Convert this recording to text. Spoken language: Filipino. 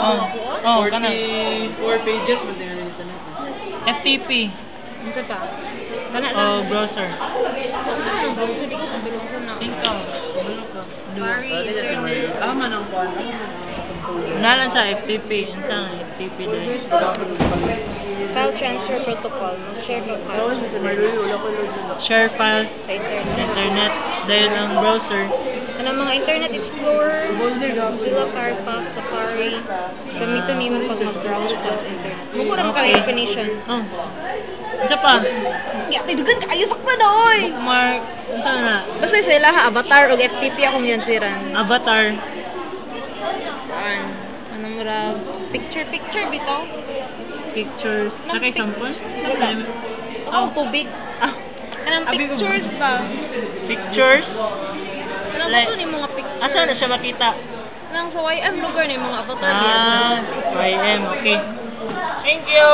Oh, kana. 44 pages mo din na ito na. FTP. Ito pa. Kana lang. Oh, browser. Ano ba? Hindi ko kabilong ko na. Ikaw. Ano ka? Sorry, internet. Tama ng kwan. Nalan sa FTP. Ano sa FTP dahil? File transfer protocol. Share ka Share file sa internet. internet dahil ang browser. Kanang mga Internet Explorer, Mozilla Firefox, Safari, gamitin nimo pag mag-browse sa internet. Mukha naman ka definition. Oh. Isa pa. Yeah, tidugan ka kayo sakpa na, oy! Bookmark. Ano na? Basta sila ha, avatar o FTP akong yan siran. Avatar. Ano mo ra? Picture bitaw? Pictures. Saka example? Oh, tubig. Kanang pictures ba? Pictures. Kanang Like- gusto ni mga pictures. Asa na siya makita? Kanang sa YM lugar ni mga avatar. YM. Okay. Thank you.